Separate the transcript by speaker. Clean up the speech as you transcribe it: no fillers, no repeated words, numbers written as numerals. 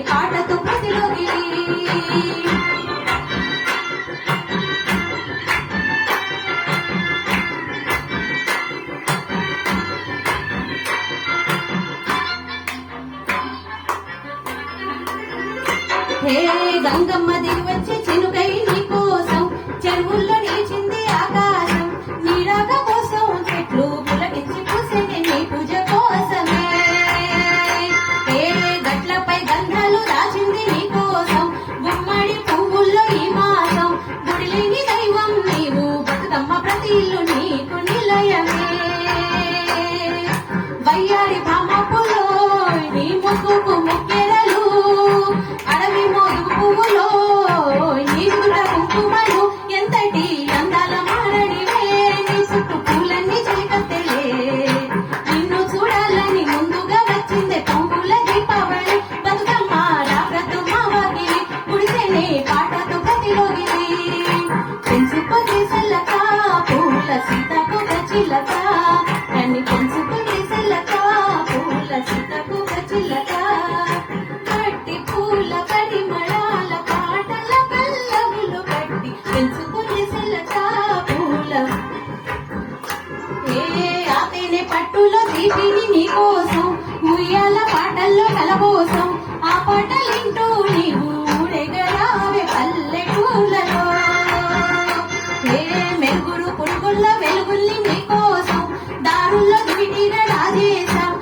Speaker 1: పాటతో ప్రతిలోగిలి హే గంగమ్మ దిగి వచ్చి చినుకై నీ కోసం చెరువుల్లో నిలిచింది ఆకాశం నీరాగ కోసం చెట్లు పులకించి పూసేనే నీ పూజ కోసమే హే గట్లపై గంధాలు దాచింది నీ కోసం గుమ్మడి పువ్వుల్లో ఈ మాసం గుడిలేని దైవం నీవు బతుకమ్మ ప్రతి ఇల్లు నీకు నిలయమే వయ్యారి భామపులో నీ ముక్కుకు ముక్కెరలు అడవి మోదుగు పువ్వులో నీరుడ కుంకుమలు ఎంతటి అందాల మారడివే నీ చుట్టూ పూలన్నీ చిలికత్తెలే నిన్ను చూడాలని ముందుగా వచ్చిందే పంపుల దీపావళి బతుకమ్మ రాకతో మా వాకిలి గుడిసెనే పాటతో ప్రతిలోగిలి పెంచుకొని సెల్లక పూల సీతకు చిల్లక నన్ను పెంచుకొని సెల్లక పూల సీతకు చిల్లక కట్టి పూల పరిమళాల పాటల పల్లవులు కట్టి పెంచుకొని సెల్లక పూల ఆతేనే పట్టులో దీపిని నీ కోసం ఉయ్యాల పాటల్లో కలబోసం ఆ పాటలింటూ నీవు ఊడెగరావే పల్లెటూళ్ళలో మెరుగురు పురుగుల్ల వెలుగుల్ని నీ కోసం దారుల్లో దివిటీర రాజేశం